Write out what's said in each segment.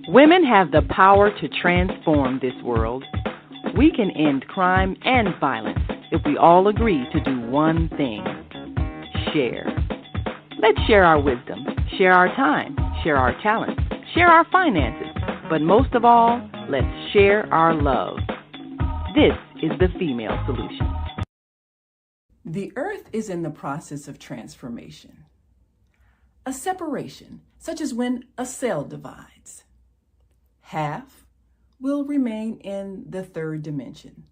Women have the power to transform this world. We can end crime and violence if we all agree to do one thing: share. Let's share our wisdom, share our time, share our talents, share our finances, but most of all, let's share our love. This is the female solution. The earth is in the process of transformation. A separation, such as when a cell divides. Half will remain in the third dimension,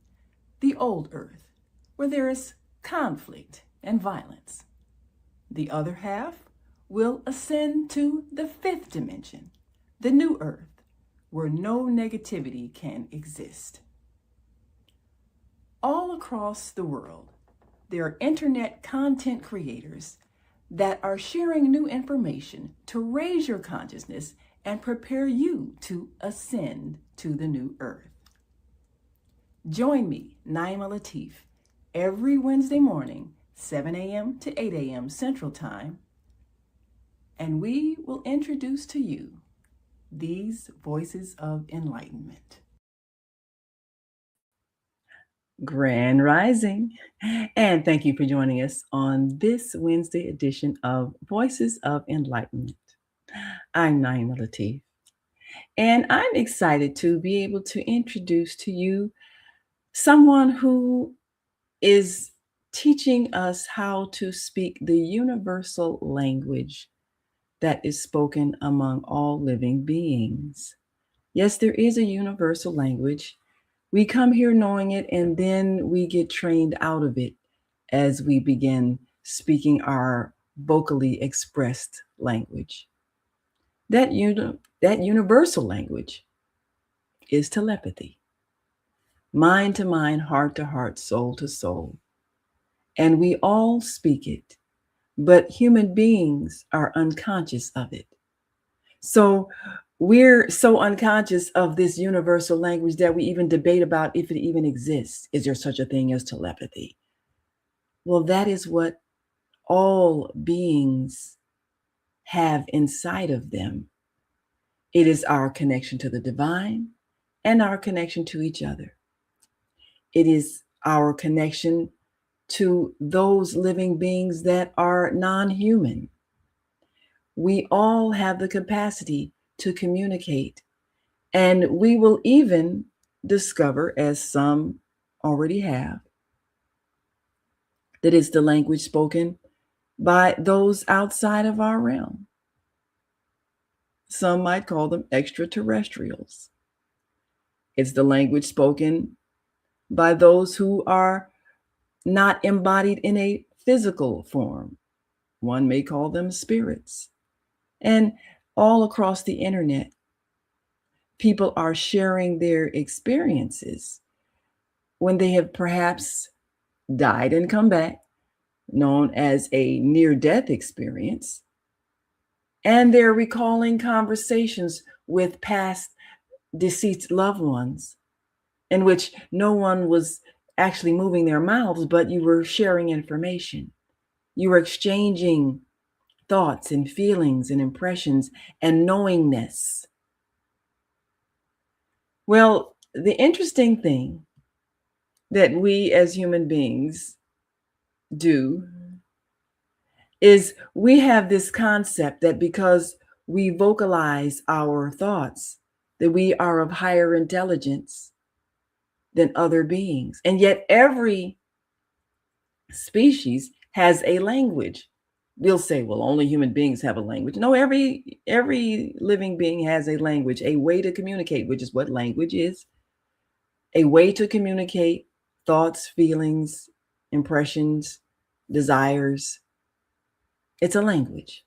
the old earth, where there is conflict and violence. The other half will ascend to the fifth dimension, the new earth, where no negativity can exist. All across the world, there are internet content creators that are sharing new information to raise your consciousness and prepare you to ascend to the new earth. Join me, Naima Latif, every Wednesday morning, 7 a.m. to 8 a.m. Central Time, and we will introduce to you these voices of enlightenment. Grand Rising, and thank you for joining us on this Wednesday edition of Voices of Enlightenment. I'm Naima Latif, and I'm excited to be able to introduce to you someone who is teaching us how to speak the universal language that is spoken among all living beings. Yes, there is a universal language. We come here knowing it, and then we get trained out of it as we begin speaking our vocally expressed language. That universal language is telepathy. Mind to mind, heart to heart, soul to soul. And we all speak it, but human beings are unconscious of it. So we're so unconscious of this universal language that we even debate about if it even exists. Is there such a thing as telepathy? Well, that is what all beings have inside of them. It is our connection to the divine and our connection to each other. It is our connection to those living beings that are non-human. We all have the capacity to communicate, and we will even discover, as some already have, that it's the language spoken by those outside of our realm. Some might call them extraterrestrials. It's the language spoken by those who are not embodied in a physical form. One may call them spirits. And all across the internet, people are sharing their experiences when they have perhaps died and come back, known as a near-death experience. And they're recalling conversations with past deceased loved ones in which no one was actually moving their mouths, but you were sharing information. You were exchanging thoughts and feelings and impressions and knowingness. Well, the interesting thing that we as human beings do is we have this concept that because we vocalize our thoughts, that we are of higher intelligence than other beings. And yet every species has a language. We'll say, well, only human beings have a language. No, every living being has a language, a way to communicate, which is what language is. A way to communicate thoughts, feelings, impressions, desires. It's a language.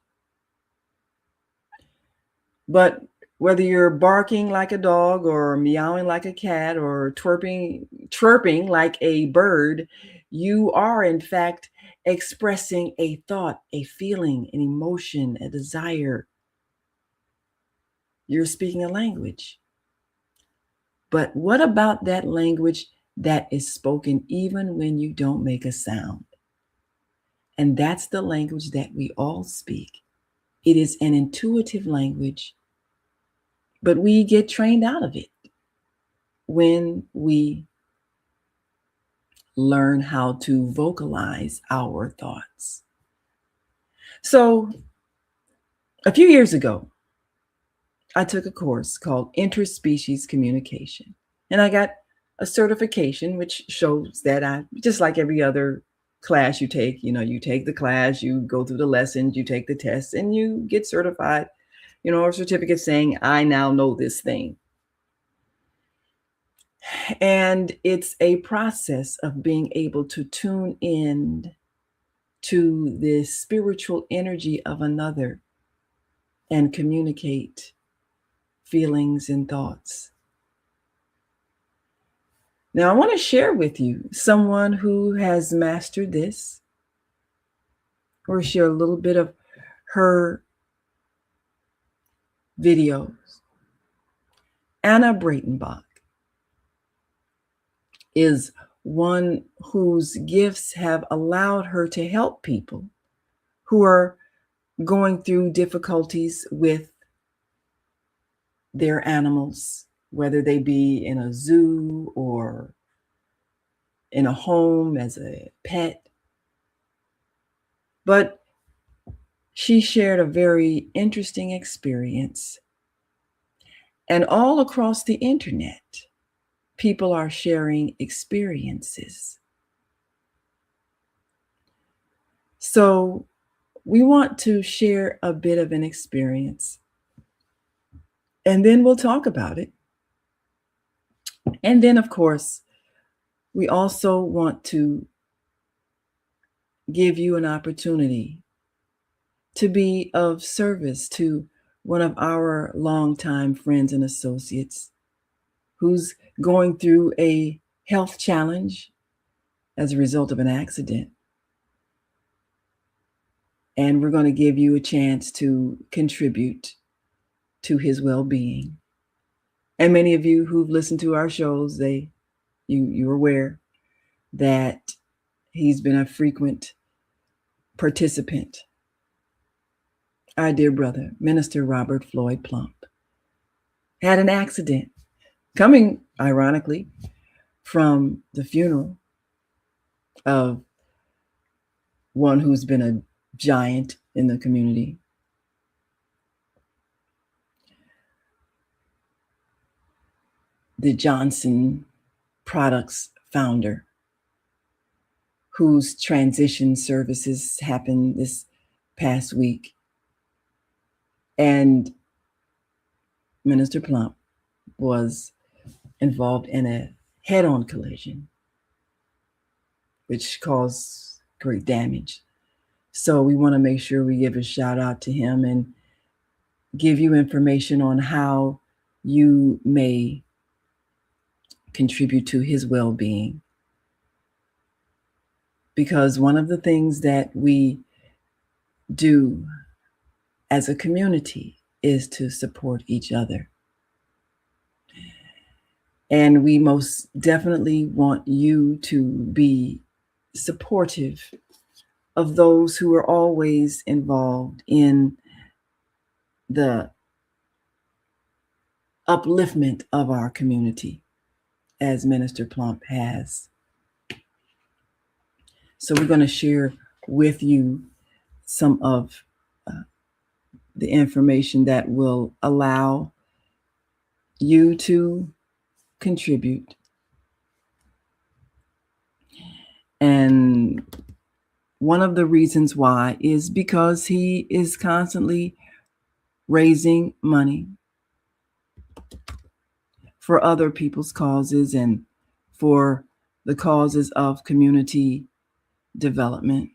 But whether you're barking like a dog or meowing like a cat or chirping like a bird, you are in fact expressing a thought, a feeling, an emotion, a desire. You're speaking a language. But what about that language that is spoken even when you don't make a sound? And that's the language that we all speak. It is an intuitive language, but we get trained out of it when we learn how to vocalize our thoughts. So, a few years ago, I took a course called Interspecies Communication, and I got a certification which shows that I, just like every other class you take, you take the class, you go through the lessons, you take the tests, and you get certified, a certificate saying, I now know this thing. And it's a process of being able to tune in to the spiritual energy of another and communicate feelings and thoughts. Now, I want to share with you someone who has mastered this, or share a little bit of her videos. Anna Breitenbach is one whose gifts have allowed her to help people who are going through difficulties with their animals, whether they be in a zoo or in a home as a pet. But she shared a very interesting experience. And all across the internet, people are sharing experiences. So we want to share a bit of an experience, and then we'll talk about it. And then, of course, we also want to give you an opportunity to be of service to one of our longtime friends and associates who's going through a health challenge as a result of an accident. And we're going to give you a chance to contribute to his well-being. And many of you who've listened to our shows, you're aware that he's been a frequent participant. Our dear brother, Minister Robert Floyd Plump, had an accident coming, ironically, from the funeral of one who's been a giant in the community. The Johnson Products founder, whose transition services happened this past week. And Minister Plump was involved in a head-on collision, which caused great damage. So we want to make sure we give a shout out to him and give you information on how you may contribute to his well-being. Because one of the things that we do as a community is to support each other. And we most definitely want you to be supportive of those who are always involved in the upliftment of our community, as Minister Plump has. So we're going to share with you some of the information that will allow you to contribute. And one of the reasons why is because he is constantly raising money for other people's causes and for the causes of community development.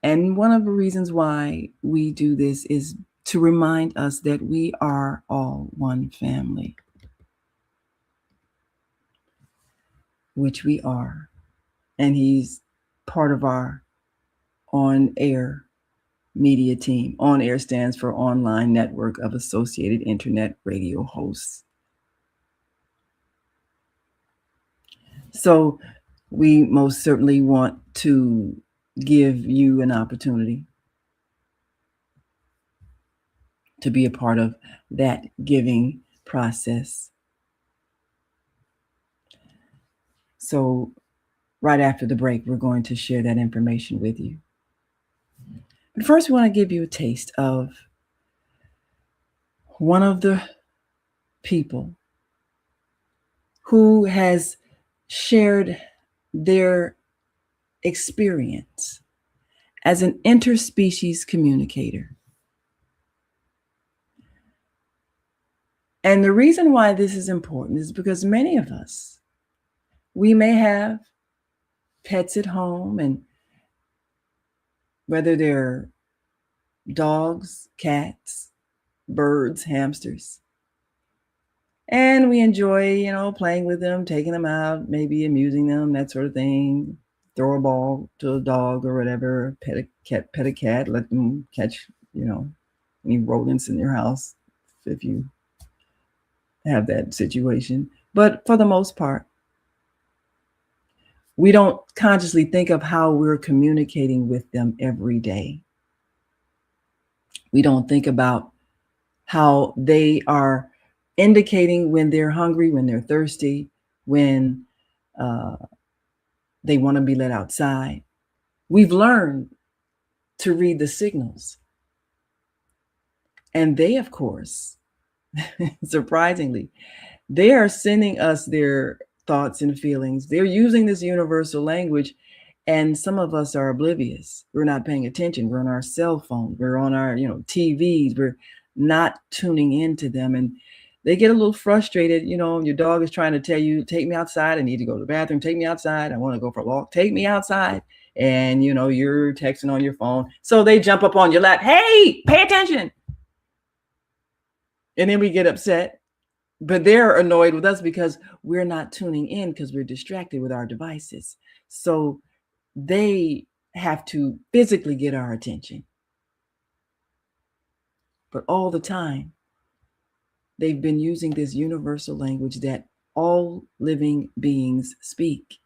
And one of the reasons why we do this is to remind us that we are all one family, which we are. And he's part of our on-air media team. On-air stands for Online Network of Associated Internet Radio Hosts. So we most certainly want to give you an opportunity to be a part of that giving process. So, right after the break, we're going to share that information with you. But first, we want to give you a taste of one of the people who has shared their experience as an interspecies communicator. And the reason why this is important is because many of us, we may have pets at home, and whether they're dogs, cats, birds, hamsters, and we enjoy, playing with them, taking them out, maybe amusing them, that sort of thing. Throw a ball to a dog or whatever, pet a cat, let them catch, any rodents in your house if you have that situation. But for the most part, we don't consciously think of how we're communicating with them every day. We don't think about how they are indicating when they're hungry, when they're thirsty, when they want to be let outside. We've learned to read the signals. And they, of course, surprisingly, they are sending us their thoughts and feelings. They're using this universal language, and some of us are oblivious. We're not paying attention. We're on our cell phone. We're on our, TVs. We're not tuning into them. And they get a little frustrated. Your dog is trying to tell you, take me outside. I need to go to the bathroom. Take me outside. I want to go for a walk. Take me outside. And, you're texting on your phone. So they jump up on your lap. Hey, pay attention. And then we get upset. But they're annoyed with us because we're not tuning in because we're distracted with our devices. So they have to physically get our attention. But all the time, they've been using this universal language that all living beings speak.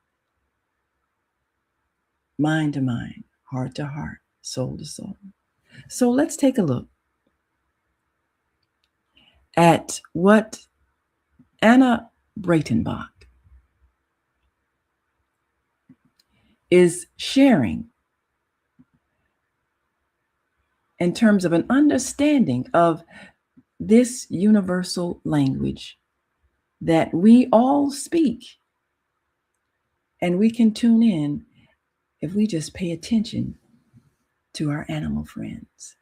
Mind to mind, heart to heart, soul to soul. So let's take a look at what Anna Breitenbach is sharing in terms of an understanding of this universal language that we all speak. And we can tune in if we just pay attention to our animal friends.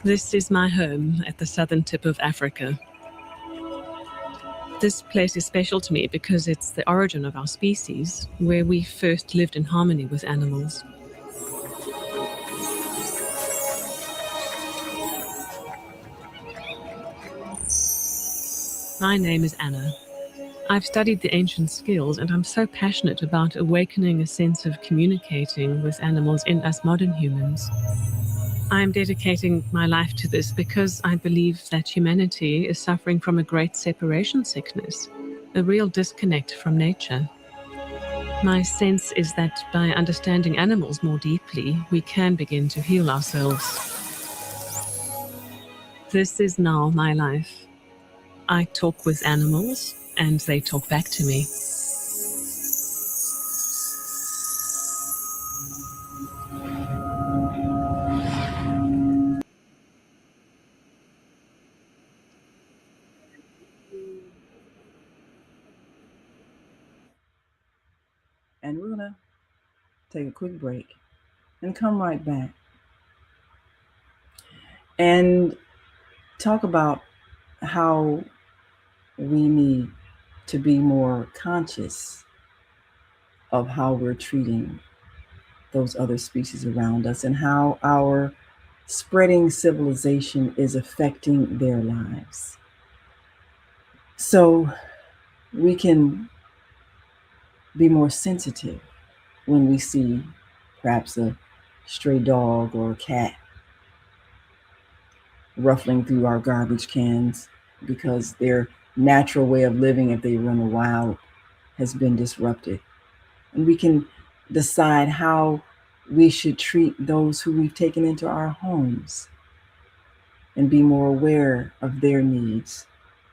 This is my home at the southern tip of Africa. This place is special to me because it's the origin of our species, where we first lived in harmony with animals. My name is Anna. I've studied the ancient skills, and I'm so passionate about awakening a sense of communicating with animals in us modern humans. I'm dedicating my life to this because I believe that humanity is suffering from a great separation sickness, a real disconnect from nature. My sense is that by understanding animals more deeply, we can begin to heal ourselves. This is now my life. I talk with animals, and they talk back to me. And we're going to take a quick break and come right back. and talk about how we need to be more conscious of how we're treating those other species around us and how our spreading civilization is affecting their lives. So we can be more sensitive when we see perhaps a stray dog or a cat ruffling through our garbage cans because their natural way of living, if they run wild, has been disrupted. And we can decide how we should treat those who we've taken into our homes and be more aware of their needs,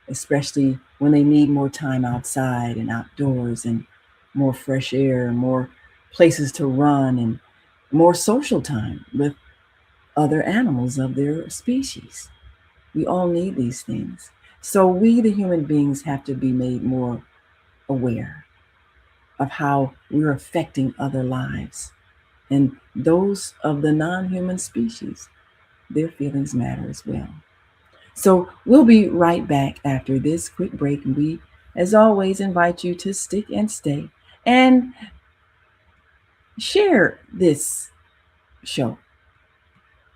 especially when they need more time outside and outdoors and more fresh air, more places to run, and more social time with other animals of their species. We all need these things. So we, the human beings, have to be made more aware of how we're affecting other lives. And those of the non-human species, their feelings matter as well. So we'll be right back after this quick break. And we, as always, invite you to stick and stay and share this show,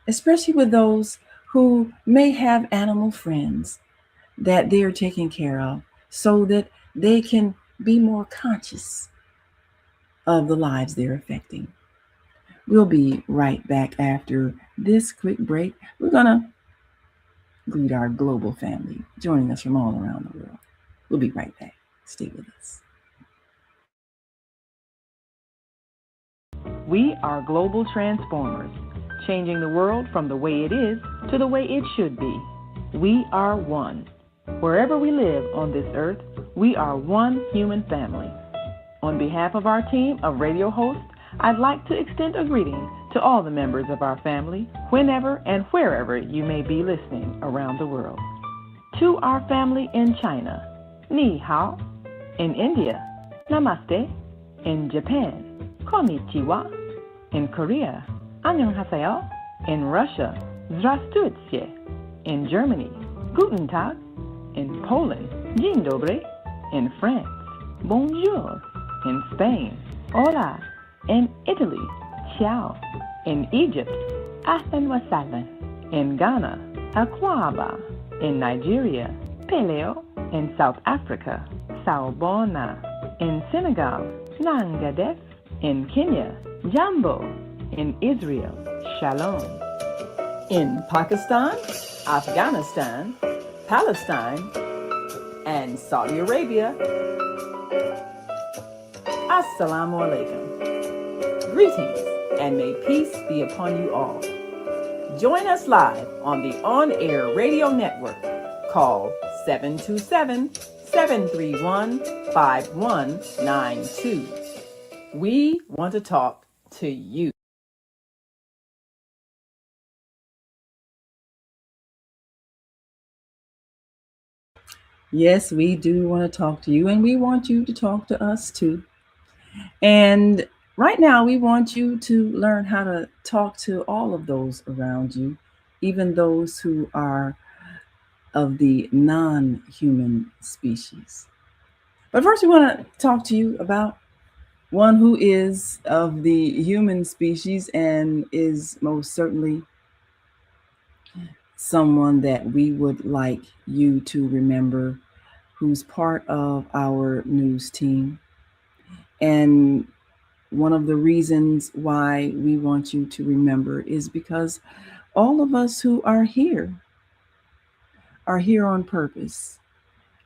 especially with those who may have animal friends that they're taking care of so that they can be more conscious of the lives they're affecting. We'll be right back after this quick break. We're going to greet our global family joining us from all around the world. We'll be right back. Stay with us. We are global transformers, changing the world from the way it is to the way it should be. We are one. Wherever we live on this earth, we are one human family. On behalf of our team of radio hosts, I'd like to extend a greeting to all the members of our family, whenever and wherever you may be listening around the world. To our family in China, Ni Hao. In India, Namaste. In Japan, Konnichiwa. In Korea, Annyeonghaseyo. In Russia, Здравствуйте. In Germany, Guten Tag. In Poland, Dzień dobry. In France, Bonjour. In Spain, Hola. In Italy, Ciao. In Egypt, Ahlan wa sahlan. In Ghana, Akwaba. In Nigeria, Peleo. In South Africa, Sawubona. In Senegal, Nangadef. In Kenya, Jambo. In Israel, Shalom. In Pakistan, Afghanistan, Palestine, and Saudi Arabia, Assalamu alaikum. Greetings, and may peace be upon you all. Join us live on the on-air radio network called 727-731-5192. We want to talk to you. Yes, we do want to talk to you, and we want you to talk to us too. And right now, we want you to learn how to talk to all of those around you, even those who are of the non-human species. But first, we want to talk to you about one who is of the human species and is most certainly someone that we would like you to remember, who's part of our news team. And one of the reasons why we want you to remember is because all of us who are here on purpose.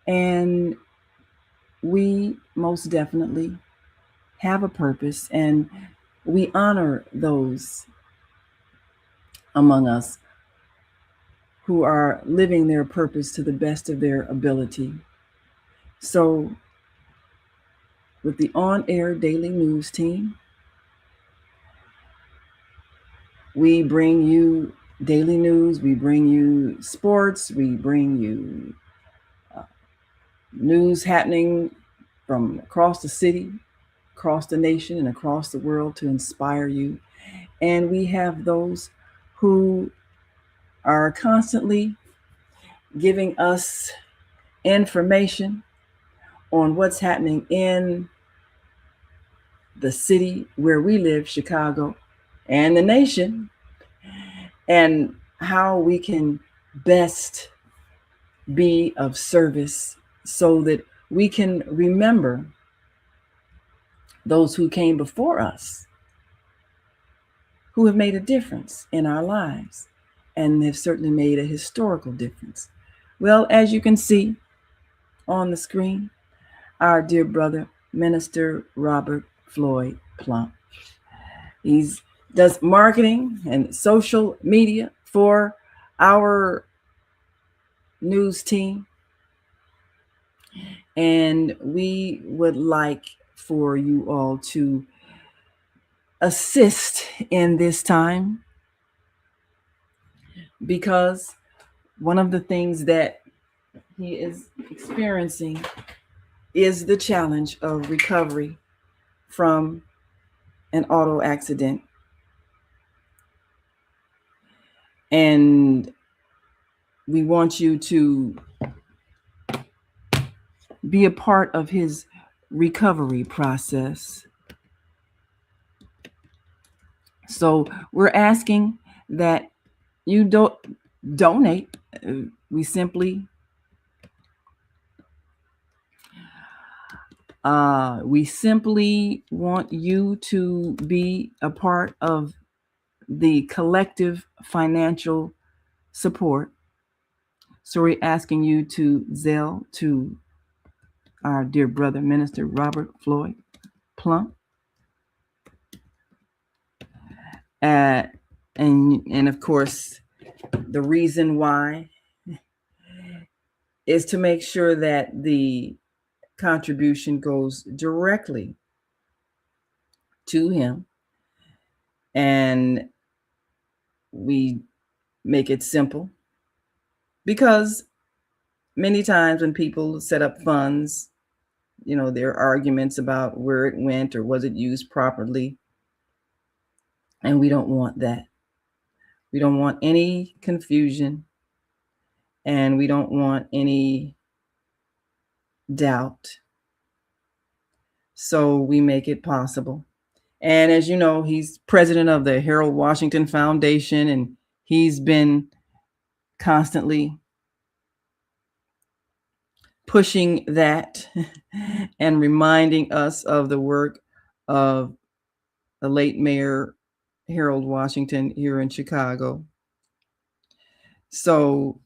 And we most definitely have a purpose, and we honor those among us who are living their purpose to the best of their ability. So, with the on-air daily news team, we bring you daily news, we bring you sports, we bring you news happening from across the city, across the nation, and across the world to inspire you. And we have those who are constantly giving us information on what's happening in the city where we live, Chicago, and the nation, and how we can best be of service so that we can remember those who came before us, who have made a difference in our lives, and they've certainly made a historical difference. Well, as you can see on the screen, our dear brother, Minister Robert Floyd Plump. He does marketing and social media for our news team. And we would like for you all to assist in this time, because one of the things that he is experiencing is the challenge of recovery from an auto accident. And we want you to be a part of his recovery process. So we're asking that you donate. We simply want you to be a part of the collective financial support. So we're asking you to Zelle to our dear brother, Minister Robert Floyd Plump. And of course, the reason why is to make sure that the contribution goes directly to him. And we make it simple, because many times when people set up funds, there are arguments about where it went or was it used properly. And we don't want that. We don't want any confusion, and we don't want any doubt. So we make it possible. And as you know, he's president of the Harold Washington Foundation, and he's been constantly pushing that and reminding us of the work of the late Mayor Harold Washington here in Chicago. So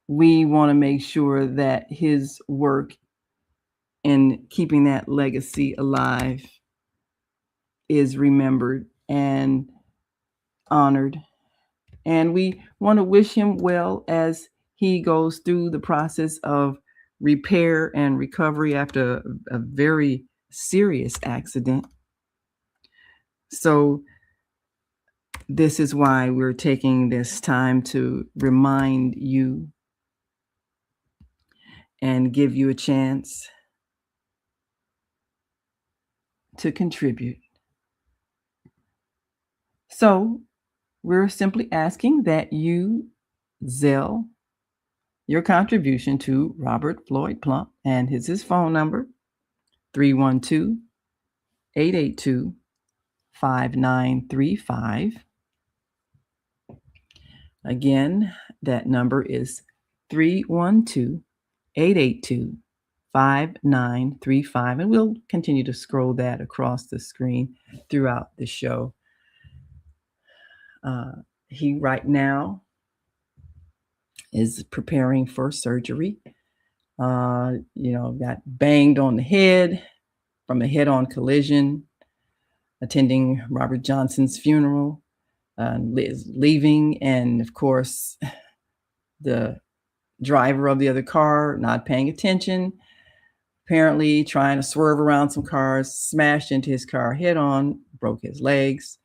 we want to make sure that his work in keeping that legacy alive is remembered and honored. And we want to wish him well as he goes through the process of repair and recovery after a very serious accident. So this is why we're taking this time to remind you and give you a chance to contribute. So we're simply asking that you Zelle your contribution to Robert Floyd Plump, and his phone number, 312-882-5935. Again, that number is 312-882-5935, and we'll continue to scroll that across the screen throughout the show. He right now is preparing for surgery. Got banged on the head from a head-on collision, attending Robert Johnson's funeral, leaving, and of course, the driver of the other car not paying attention, apparently trying to swerve around some cars, smashed into his car head-on, broke his legs.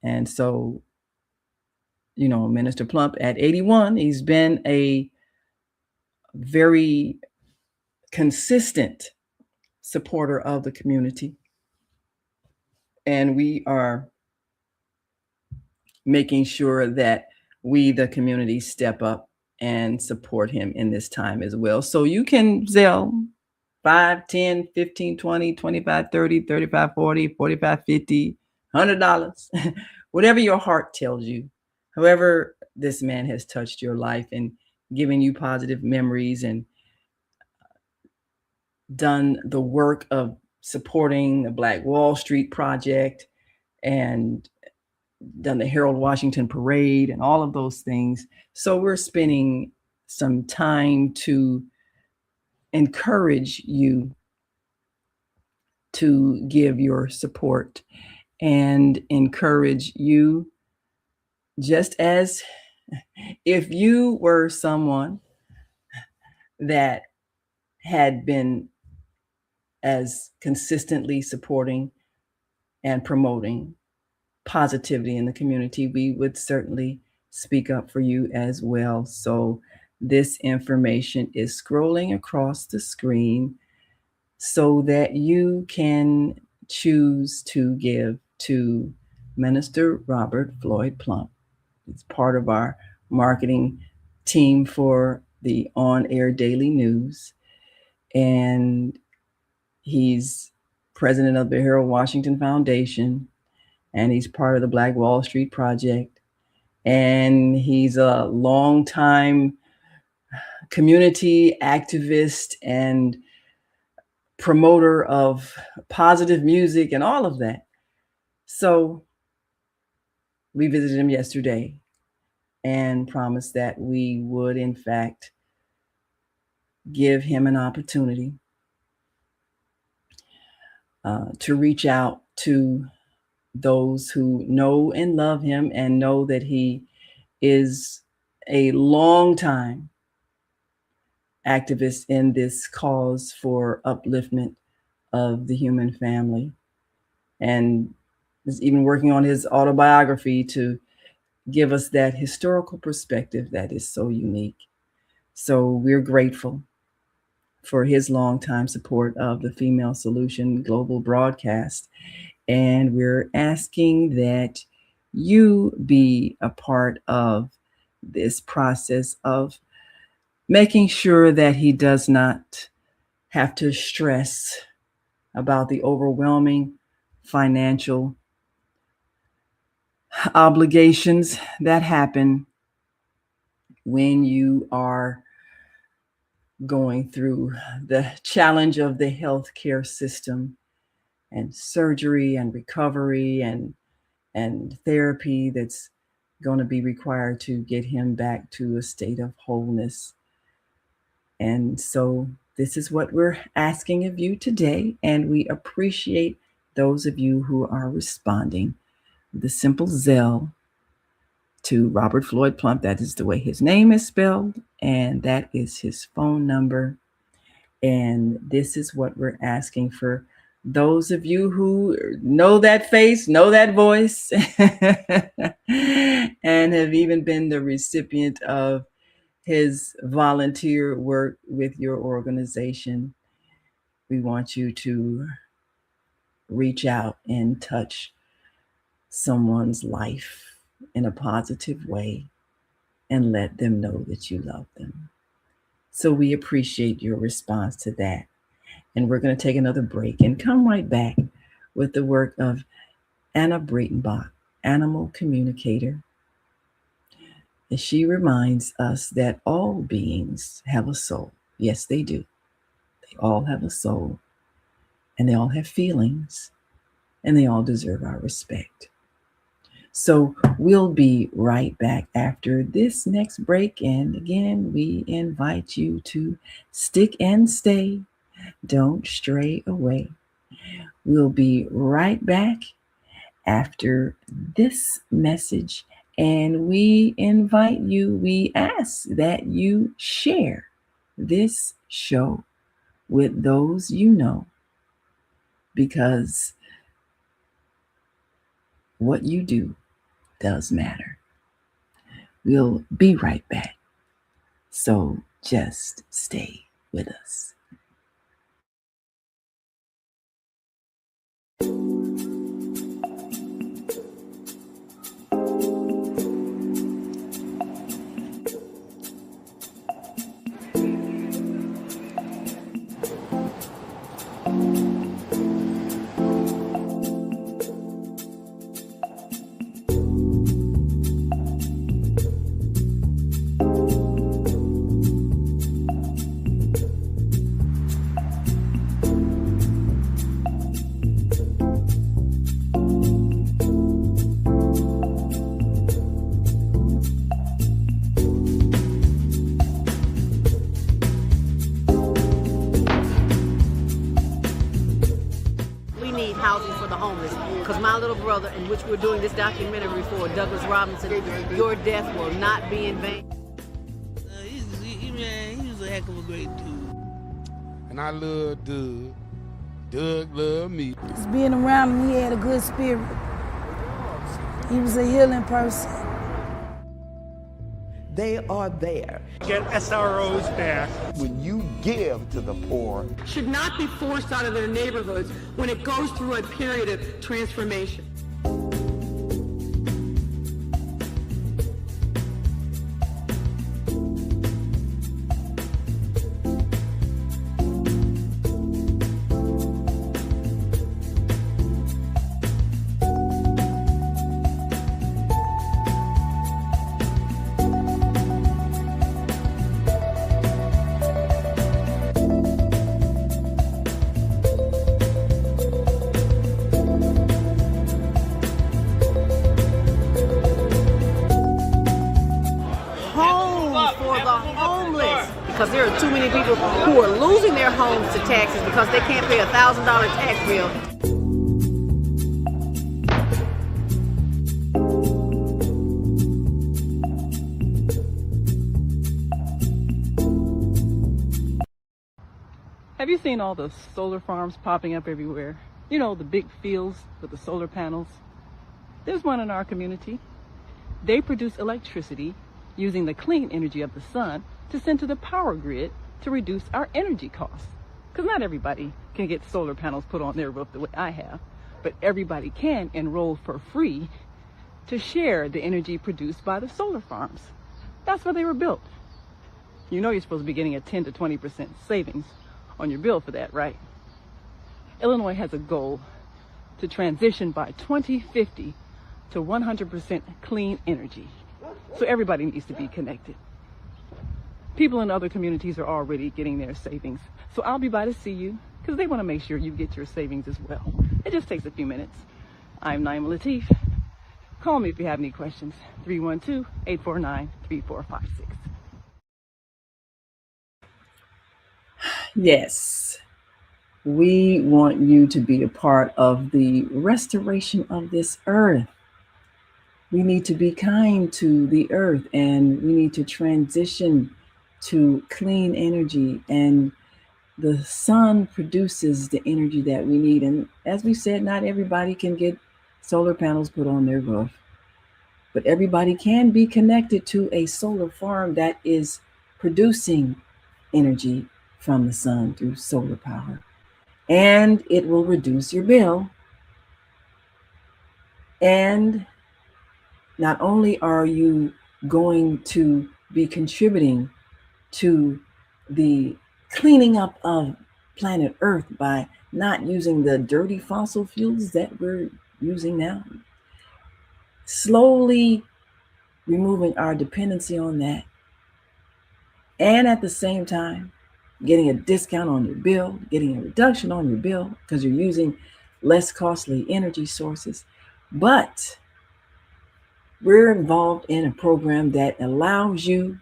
And so, Minister Plump at 81, he's been a very consistent supporter of the community. And we are making sure that we, the community, step up and support him in this time as well. So you can Zelle 5, 10, 15, 20, 25, 30, 35, 40, 45, 50, $100, whatever your heart tells you. However, this man has touched your life and given you positive memories and done the work of supporting the Black Wall Street Project and done the Harold Washington Parade and all of those things. So we're spending some time to encourage you to give your support and encourage you, just as if you were someone that had been as consistently supporting and promoting positivity in the community, we would certainly speak up for you as well. So this information is scrolling across the screen so that you can choose to give to Minister Robert Floyd Plump. It's part of our marketing team for the on-air daily news. And he's president of the Harold Washington Foundation, and he's part of the Black Wall Street Project. And he's a longtime community activist and promoter of positive music and all of that. So we visited him yesterday and promised that we would, in fact, give him an opportunity to reach out to those who know and love him and know that he is a long time activist in this cause for upliftment of the human family, and is even working on his autobiography to give us that historical perspective that is so unique. So we're grateful for his longtime support of the Female Solution Global broadcast. And we're asking that you be a part of this process of making sure that he does not have to stress about the overwhelming financial obligations that happen when you are going through the challenge of the healthcare system and surgery and recovery and therapy that's going to be required to get him back to a state of wholeness. And so this is what we're asking of you today, and we appreciate those of you who are responding. The simple Zelle to Robert Floyd Plump, that is the way his name is spelled, and that is his phone number. And this is what we're asking for those of you who know that face, know that voice, and have even been the recipient of his volunteer work with your organization. We want you to reach out and touch someone's life in a positive way and let them know that you love them. So we appreciate your response to that. And we're going to take another break and come right back with the work of Anna Breitenbach, animal communicator. And she reminds us that all beings have a soul. Yes, they do. They all have a soul, and they all have feelings, and they all deserve our respect. So we'll be right back after this next break. And again, we invite you to stick and stay. Don't stray away. We'll be right back after this message. And we invite you, we ask that you share this show with those you know, because what you do does matter. We'll be right back. So just stay with us. brother, in which we're doing this documentary for, Douglas Robinson, Your Death Will Not Be in Vain. He was a heck of a great dude. And I love Doug. Doug loved me. Just being around him, he had a good spirit. He was a healing person. They are there. Get SROs back. When you give to the poor, should not be forced out of their neighborhoods when it goes through a period of transformation. Because there are too many people who are losing their homes to taxes because they can't pay a $1,000 tax bill. Have you seen all the solar farms popping up everywhere? You know, the big fields with the solar panels. There's one in our community. They produce electricity using the clean energy of the sun to send to the power grid to reduce our energy costs. Because not everybody can get solar panels put on their roof the way I have, but everybody can enroll for free to share the energy produced by the solar farms. That's why they were built. You know you're supposed to be getting a 10 to 20% savings on your bill for that, right? Illinois has a goal to transition by 2050 to 100% clean energy. So everybody needs to be connected. People in other communities are already getting their savings. So I'll be by to see you because they want to make sure you get your savings as well. It just takes a few minutes. I'm Naima Latif. Call me if you have any questions. 312-849-3456. Yes, we want you to be a part of the restoration of this earth. We need to be kind to the earth, and we need to transition to clean energy, and the sun produces the energy that we need. And as we said, not everybody can get solar panels put on their roof, but everybody can be connected to a solar farm that is producing energy from the sun through solar power, and it will reduce your bill. And not only are you going to be contributing to the cleaning up of planet Earth by not using the dirty fossil fuels that we're using now, slowly removing our dependency on that, and at the same time getting a discount on your bill, getting a reduction on your bill because you're using less costly energy sources. But we're involved in a program that allows you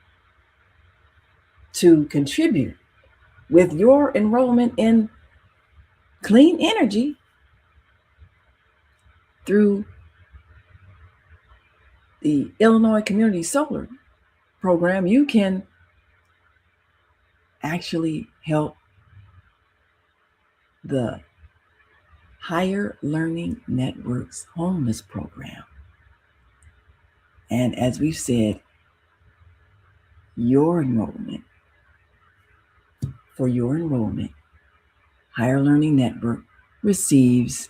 to contribute with your enrollment in clean energy through the Illinois Community Solar Program. You can actually help the Higher Learning Network's homeless program. And as we've said, your enrollment, Higher Learning Network receives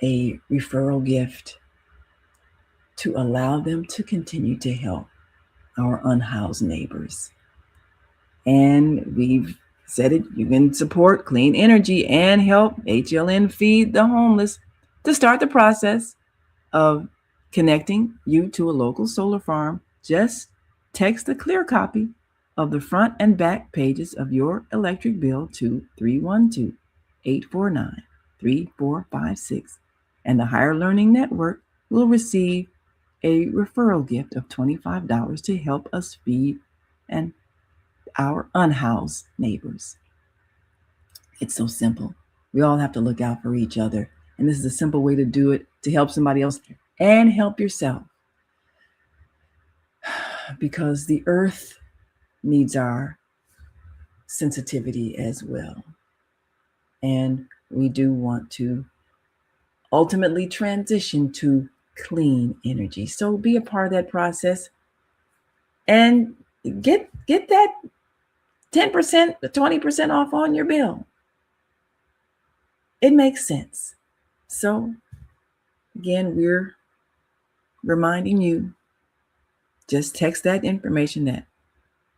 a referral gift to allow them to continue to help our unhoused neighbors. And we've said it, you can support clean energy and help HLN feed the homeless to start the process of connecting you to a local solar farm. Just text a clear copy of the front and back pages of your electric bill to 312-849-3456, and the Higher Learning Network will receive a referral gift of $25 to help us feed and our unhoused neighbors. It's so simple. We all have to look out for each other And this is a simple way to do it to help somebody else and help yourself. Because the earth needs our sensitivity as well. And we do want to ultimately transition to clean energy. So be a part of that process and get that 10%, 20% off on your bill. It makes sense. So again, we're reminding you, just text that information at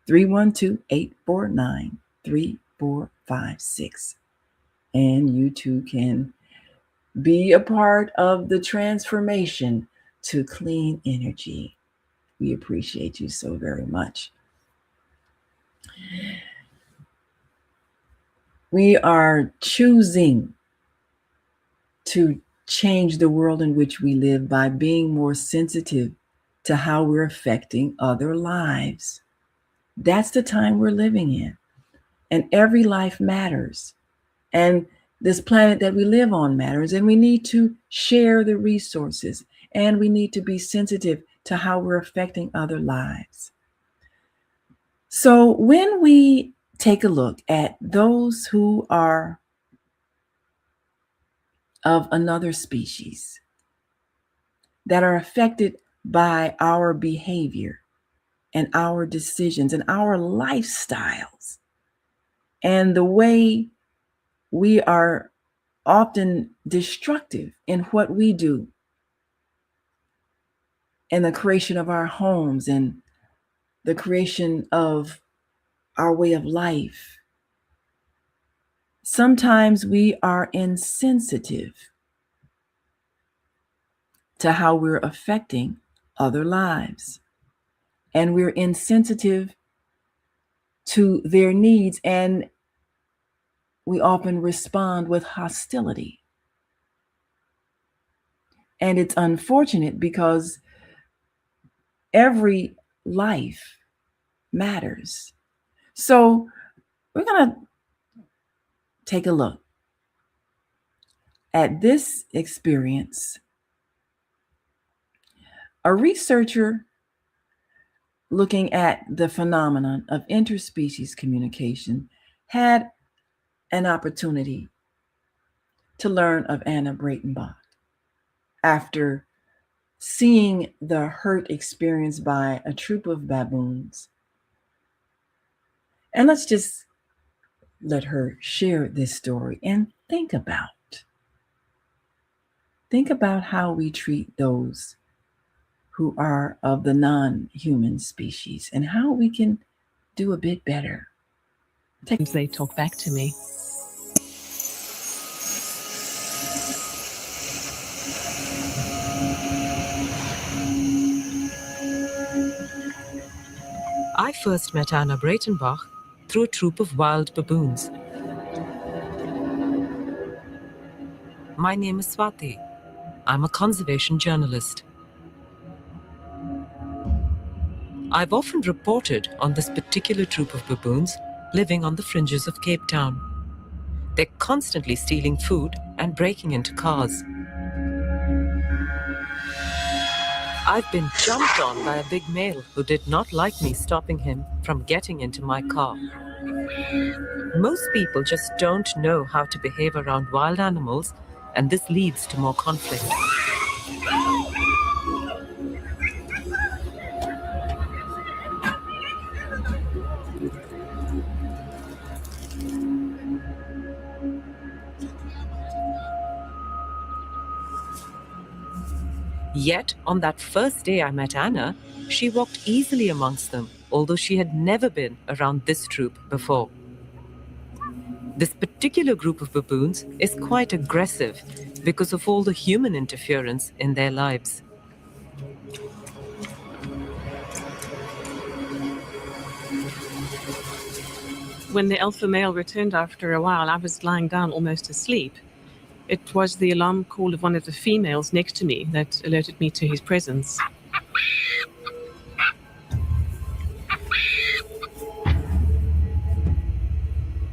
312-849-3456. And you too can be a part of the transformation to clean energy. We appreciate you so very much. We are choosing to change the world in which we live by being more sensitive to how we're affecting other lives. That's the time we're living in. And every life matters. And this planet that we live on matters. And we need to share the resources. And we need to be sensitive to how we're affecting other lives. So when we take a look at those who are of another species that are affected by our behavior and our decisions and our lifestyles and the way we are often destructive in what we do and the creation of our homes and the creation of our way of life. Sometimes we are insensitive to how we're affecting other lives. And we're insensitive to their needs, and we often respond with hostility. And it's unfortunate because every life matters. So we're going to take a look at this experience. A researcher looking at the phenomenon of interspecies communication had an opportunity to learn of Anna Breitenbach after seeing the hurt experienced by a troop of baboons. And let's just let her share this story and think about how we treat those who are of the non-human species and how we can do a bit better. They talk back to me. I first met Anna Breitenbach through a troop of wild baboons. My name is Swati. I'm a conservation journalist. I've often reported on this particular troop of baboons living on the fringes of Cape Town. They're constantly stealing food and breaking into cars. I've been jumped on by a big male who did not like me stopping him from getting into my car. Most people just don't know how to behave around wild animals, and this leads to more conflict. Yet, on that first day I met Anna, she walked easily amongst them, although she had never been around this troop before. This particular group of baboons is quite aggressive because of all the human interference in their lives. When the alpha male returned after a while, I was lying down almost asleep. It was the alarm call of one of the females next to me that alerted me to his presence.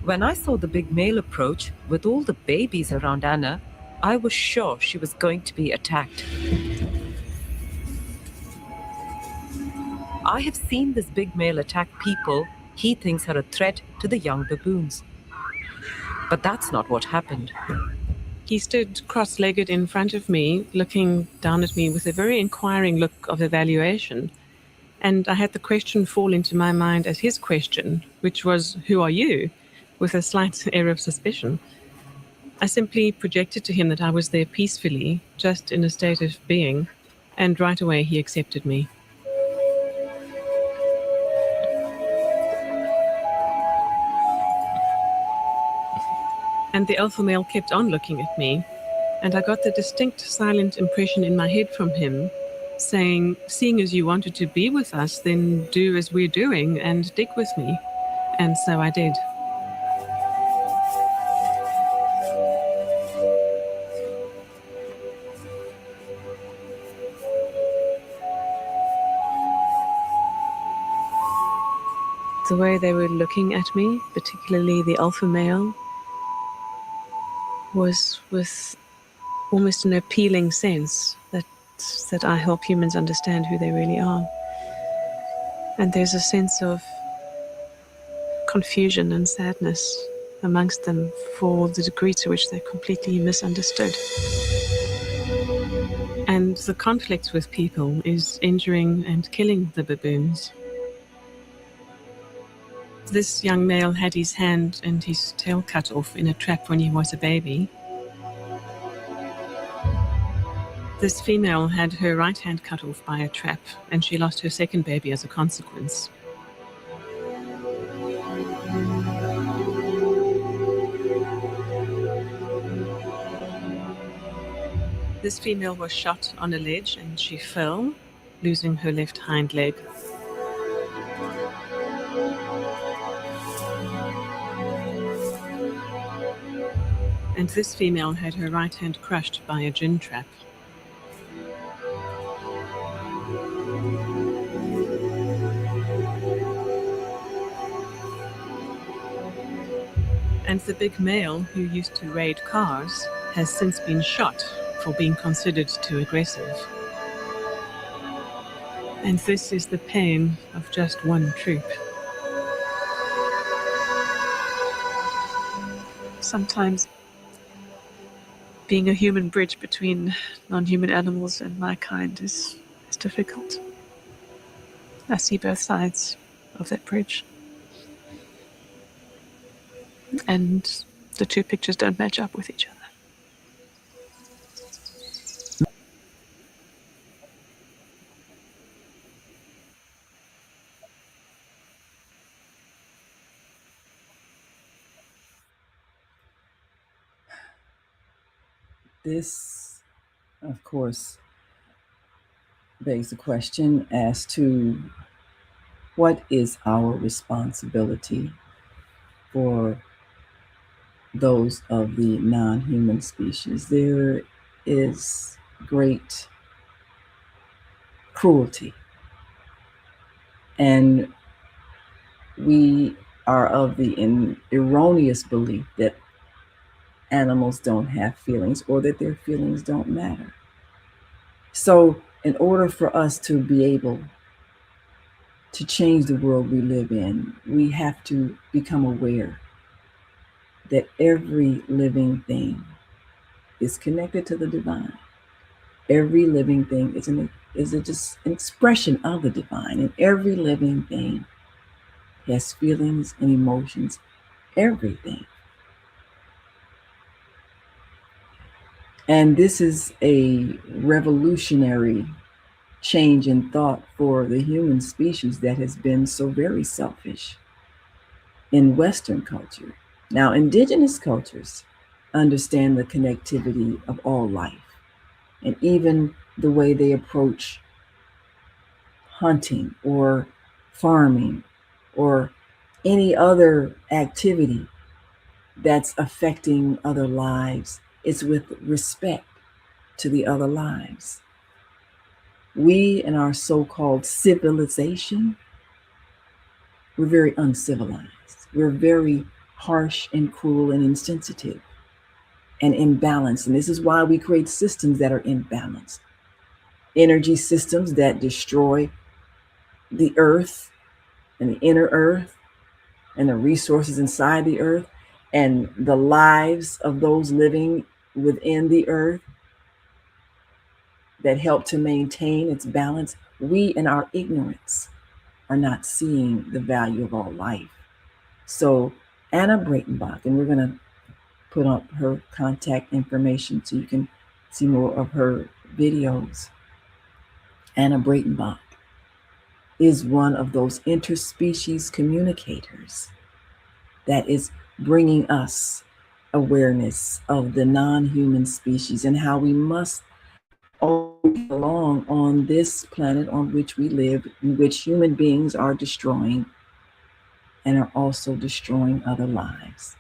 When I saw the big male approach with all the babies around Anna, I was sure she was going to be attacked. I have seen this big male attack people he thinks are a threat to the young baboons. But that's not what happened. He stood cross-legged in front of me, looking down at me with a very inquiring look of evaluation. And I had the question fall into my mind as his question, which was, "Who are you?" with a slight air of suspicion. I simply projected to him that I was there peacefully, just in a state of being, and right away he accepted me. And the alpha male kept on looking at me, and I got the distinct silent impression in my head from him, saying, "Seeing as you wanted to be with us, then do as we're doing and dig with me." And so I did. The way they were looking at me, particularly the alpha male, was with almost an appealing sense that I help humans understand who they really are. And there's a sense of confusion and sadness amongst them for the degree to which they're completely misunderstood. And the conflict with people is injuring and killing the baboons. This young male had his hand and his tail cut off in a trap when he was a baby. This female had her right hand cut off by a trap, and she lost her second baby as a consequence. This female was shot on a ledge and she fell, losing her left hind leg. And this female had her right hand crushed by a gin trap. And the big male who used to raid cars has since been shot for being considered too aggressive. And this is the pain of just one troop. Sometimes being a human bridge between non-human animals and my kind is difficult. I see both sides of that bridge. And the two pictures don't match up with each other. This, of course, begs the question as to what is our responsibility for those of the non-human species. There is great cruelty, and we are of the erroneous belief that animals don't have feelings or that their feelings don't matter. So in order for us to be able to change the world we live in, we have to become aware that every living thing is connected to the divine. Every living thing is just an expression of the divine, and every living thing has feelings and emotions, everything. And this is a revolutionary change in thought for the human species that has been so very selfish in Western culture. Now, indigenous cultures understand the connectivity of all life, and even the way they approach hunting or farming or any other activity that's affecting other lives. It's with respect to the other lives. We in our so-called civilization, we're very uncivilized. We're very harsh and cruel and insensitive. and imbalanced. And this is why we create systems that are imbalanced. Energy systems that destroy the earth and the inner earth and the resources inside the earth and the lives of those living within the earth that help to maintain its balance. We, in our ignorance, are not seeing the value of all life. So Anna Breitenbach, and we're going to put up her contact information so you can see more of her videos. Anna Breitenbach is one of those interspecies communicators that is bringing us awareness of the non-human species and how we must all belong on this planet on which we live, in which human beings are destroying and are also destroying other lives.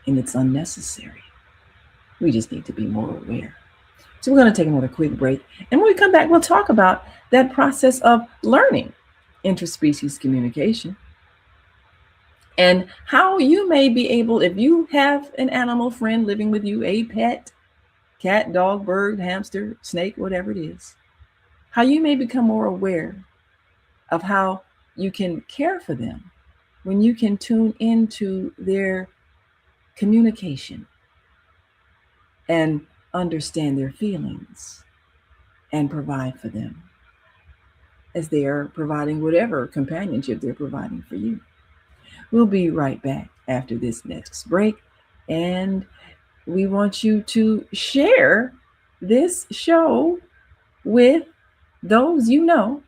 And it's unnecessary. We just need to be more aware. So we're going to take another quick break. And when we come back, we'll talk about that process of learning interspecies communication and how you may be able, if you have an animal friend living with you, a pet, cat, dog, bird, hamster, snake, whatever it is, how you may become more aware of how you can care for them when you can tune into their communication and understand their feelings and provide for them as they are providing whatever companionship they're providing for you. We'll be right back after this next break, and we want you to share this show with those you know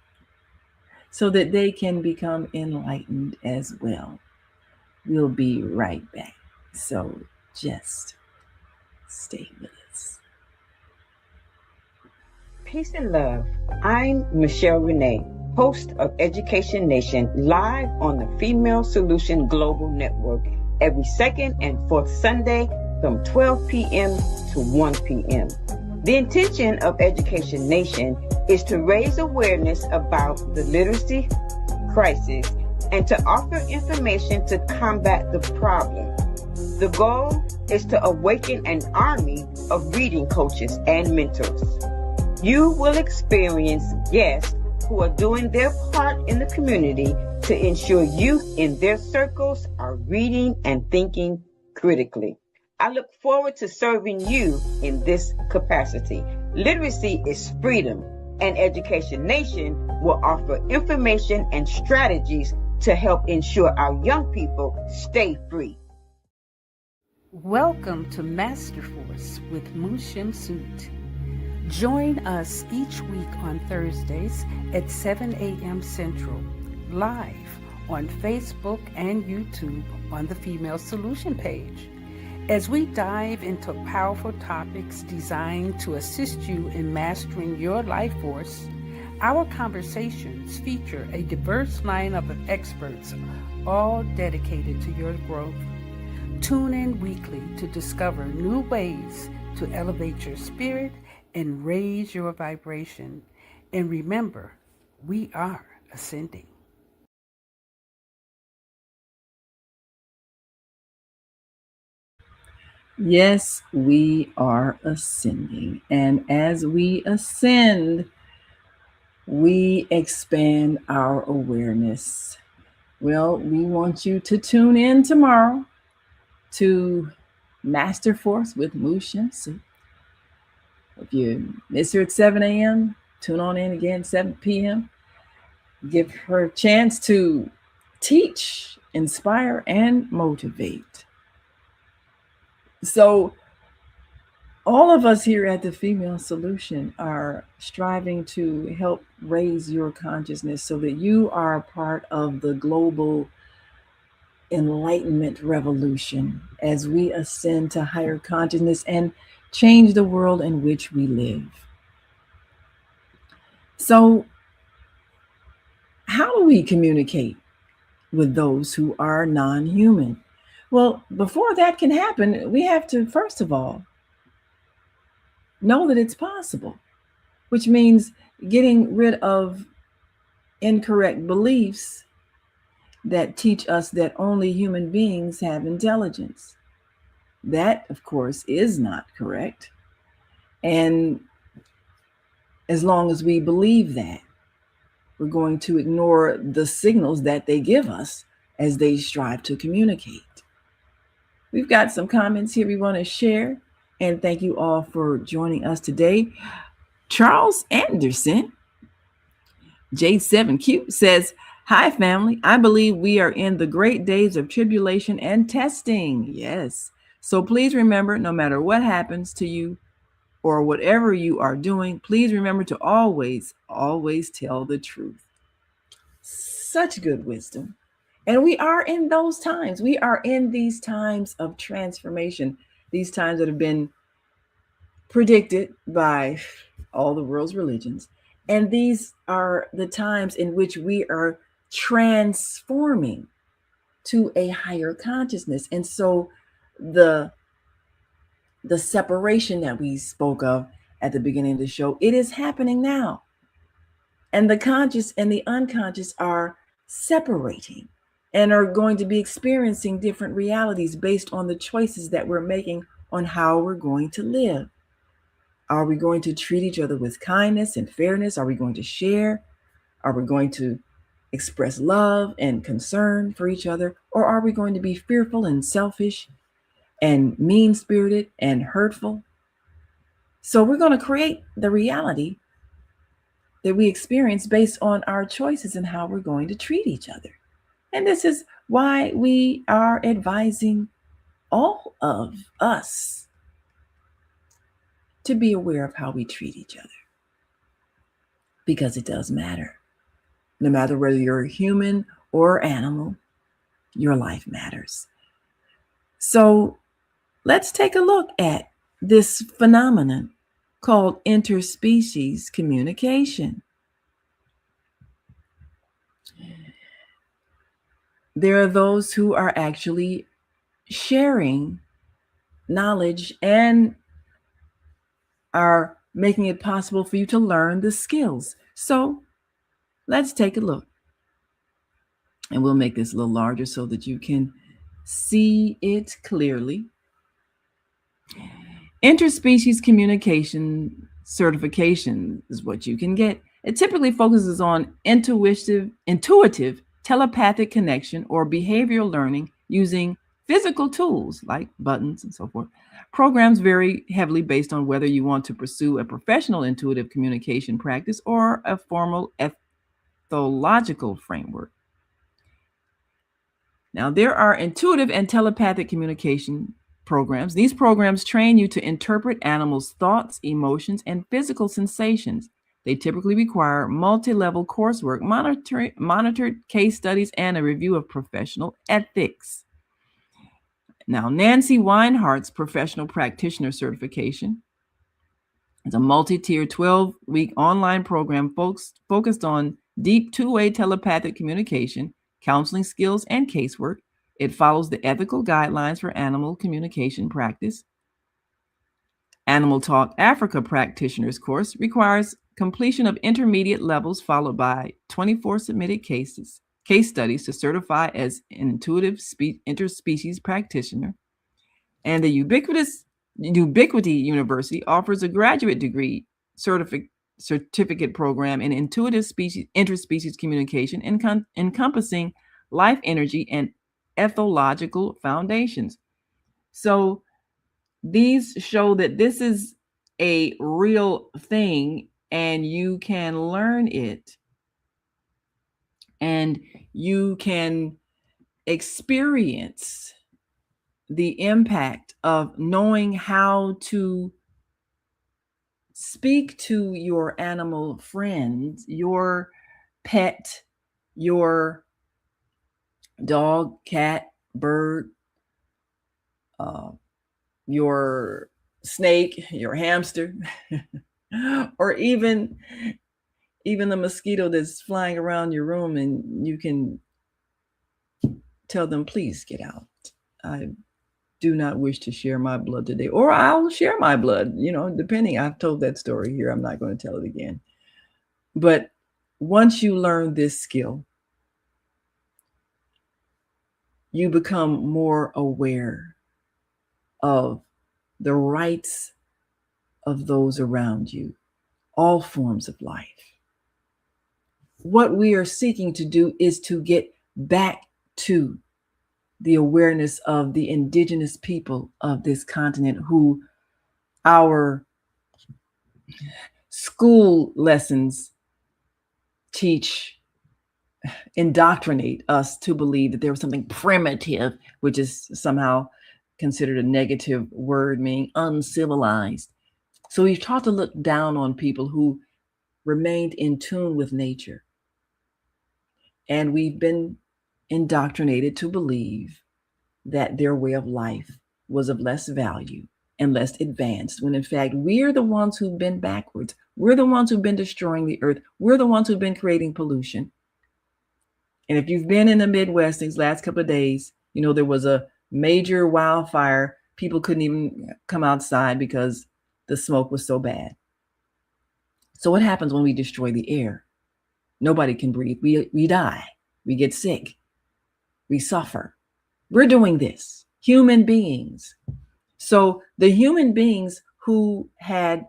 so that they can become enlightened as well. We'll be right back. So just stay with us. Peace and love. I'm Michelle Renee, host of Education Nation, live on the Female Solution Global Network every second and fourth Sunday from 12 p.m. to 1 p.m. The intention of Education Nation is to raise awareness about the literacy crisis and to offer information to combat the problem. The goal is to awaken an army of reading coaches and mentors. You will experience guests who are doing their part in the community to ensure youth in their circles are reading and thinking critically. I look forward to serving you in this capacity. Literacy is freedom, and Education Nation will offer information and strategies to help ensure our young people stay free. Welcome to Master Force with Mushim Suit. Join us each week on Thursdays at 7 a.m. Central, live on Facebook and YouTube on the Female Solution page, as we dive into powerful topics designed to assist you in mastering your life force. Our conversations feature a diverse lineup of experts, all dedicated to your growth. Tune in weekly to discover new ways to elevate your spirit and raise your vibration. And remember, we are ascending. Yes, we are ascending. And as we ascend, we expand our awareness. Well, we want you to tune in tomorrow to Master Force with Mushin Su. If you miss her at 7 a.m., tune on in again 7 p.m. Give her a chance to teach, inspire, and motivate. So all of us here at the Female Solution are striving to help raise your consciousness so that you are a part of the global enlightenment revolution as we ascend to higher consciousness and change the world in which we live. So, how do we communicate with those who are non-human? Well, before that can happen, we have to, first of all, know that it's possible, which means getting rid of incorrect beliefs that teach us that only human beings have intelligence. That, of course, is not correct. And as long as we believe that, we're going to ignore the signals that they give us as they strive to communicate. We've got some comments here we want to share, and thank you all for joining us today. Charles Anderson, J7Q, says, "Hi, family. I believe we are in the great days of tribulation and testing." Yes. So please remember, no matter what happens to you or whatever you are doing, please remember to always, always tell the truth. Such good wisdom. And we are in those times. We are in these times of transformation, these times that have been predicted by all the world's religions. And these are the times in which we are transforming to a higher consciousness. And so the separation that we spoke of at the beginning of the show, it is happening now. And the conscious and the unconscious are separating and are going to be experiencing different realities based on the choices that we're making on how we're going to live. Are we going to treat each other with kindness and fairness? Are we going to share? Are we going to express love and concern for each other? Or are we going to be fearful and selfish and mean-spirited and hurtful? So we're going to create the reality that we experience based on our choices and how we're going to treat each other. And this is why we are advising all of us to be aware of how we treat each other, because it does matter. No matter whether you're a human or animal, your life matters. So let's take a look at this phenomenon called interspecies communication. There are those who are actually sharing knowledge and are making it possible for you to learn the skills. So let's take a look. And we'll make this a little larger so that you can see it clearly. Interspecies communication certification is what you can get. It typically focuses on intuitive telepathic connection or behavioral learning using physical tools like buttons and so forth. Programs vary heavily based on whether you want to pursue a professional intuitive communication practice or a formal ethological framework. Now, there are intuitive and telepathic communication programs. These programs train you to interpret animals' thoughts, emotions, and physical sensations. They typically require multi-level coursework, monitored case studies, and a review of professional ethics. Now, Nancy Weinhardt's professional practitioner certification is a multi-tier 12-week online program focused on deep two-way telepathic communication, counseling skills, and casework. It follows the ethical guidelines for animal communication practice. Animal Talk Africa practitioner's course requires completion of intermediate levels followed by 24 submitted case studies to certify as an intuitive interspecies practitioner. And the Ubiquity University offers a graduate degree certificate program in intuitive interspecies communication encompassing life energy and ethological foundations. So these show that this is a real thing and you can learn it and you can experience the impact of knowing how to speak to your animal friends, your pet, your dog, cat, bird, your snake, your hamster, or even the mosquito that's flying around your room, and you can tell them, please get out. I do not wish to share my blood today, or I'll share my blood, depending. I've told that story here. I'm not going to tell it again. But once you learn this skill, you become more aware of the rights of those around you, all forms of life. What we are seeking to do is to get back to the awareness of the indigenous people of this continent, who our school lessons teach, indoctrinate us to believe that there was something primitive, which is somehow considered a negative word, meaning uncivilized. So we've taught to look down on people who remained in tune with nature. And we've been indoctrinated to believe that their way of life was of less value and less advanced, when in fact, we're the ones who've been backwards. We're the ones who've been destroying the earth. We're the ones who've been creating pollution. And if you've been in the Midwest these last couple of days, you know, there was a major wildfire. People couldn't even come outside because the smoke was so bad. So what happens when we destroy the air? Nobody can breathe. We die. We get sick. We suffer. We're doing this, human beings. So the human beings who had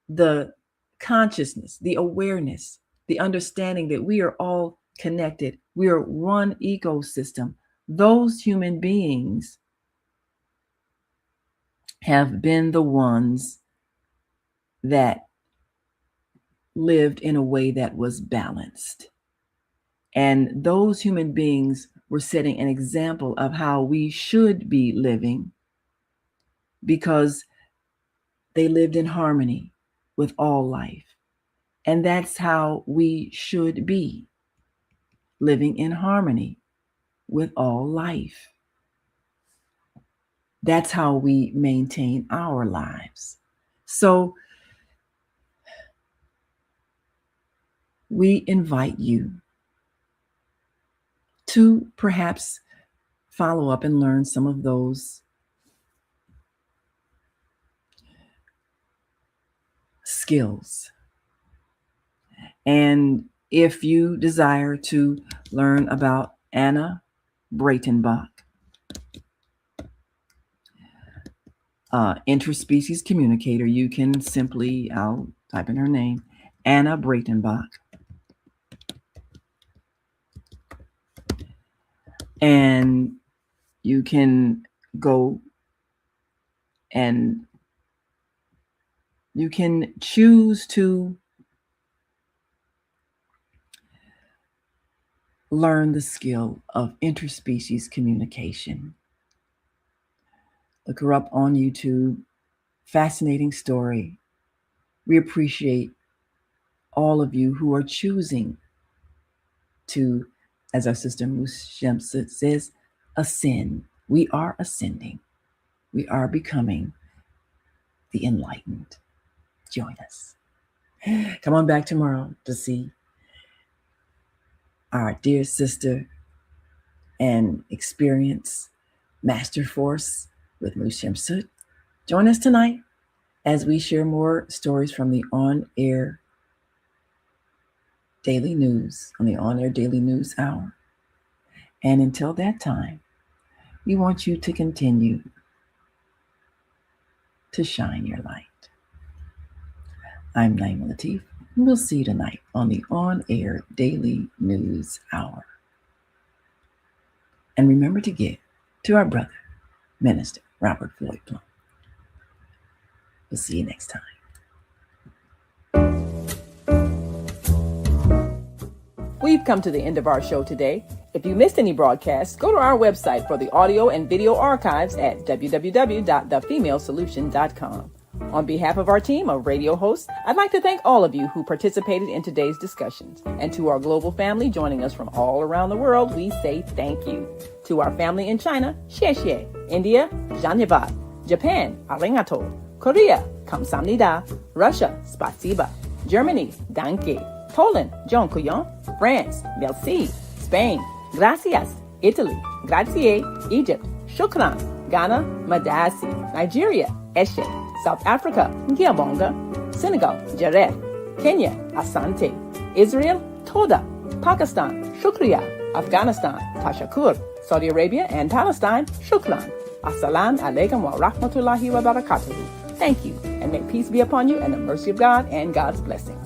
the consciousness, the awareness, the understanding that we are all connected, we are one ecosystem, those human beings have been the ones that lived in a way that was balanced. And those human beings were setting an example of how we should be living, because they lived in harmony with all life. And that's how we should be, living in harmony with all life. That's how we maintain our lives. So we invite you to perhaps follow up and learn some of those skills. And if you desire to learn about Anna Breitenbach, interspecies communicator, you can simply, I'll type in her name, Anna Breitenbach. And you can go and you can choose to learn the skill of interspecies communication. Look her up on YouTube. Fascinating story. We appreciate all of you who are choosing to, as our sister Mushem says, ascend. We are ascending. We are becoming the enlightened. Join us. Come on back tomorrow to see our dear sister and experience Master Force with Mushem Sut. Join us tonight as we share more stories from the on-air daily news, on the on-air daily news hour. And until that time, we want you to continue to shine your light. I'm Naima Latif, and we'll see you tonight on the on-air daily news hour. And remember to give to our brother, Minister Robert Floyd Plum. We'll see you next time. We've come to the end of our show today. If you missed any broadcasts, go to our website for the audio and video archives at www.thefemalesolution.com. On behalf of our team of radio hosts, I'd like to thank all of you who participated in today's discussions. And to our global family joining us from all around the world, we say thank you. To our family in China, xie xie. India, Dhanyavad. Japan, arigato. Korea, kamsamnida. Russia, spasiba. Germany, danke. Poland, dziękuję. France, merci. Spain, gracias. Italy, grazie. Egypt, shukran. Ghana, madasi. Nigeria, eshe. South Africa, Ngiyabonga. Senegal, Jaref. Kenya, asante. Israel, toda. Pakistan, shukriya. Afghanistan, tashakur. Saudi Arabia and Palestine, shukran. Assalamu alaikum wa rahmatullahi wa barakatuhu. Thank you, and may peace be upon you and the mercy of God and God's blessings.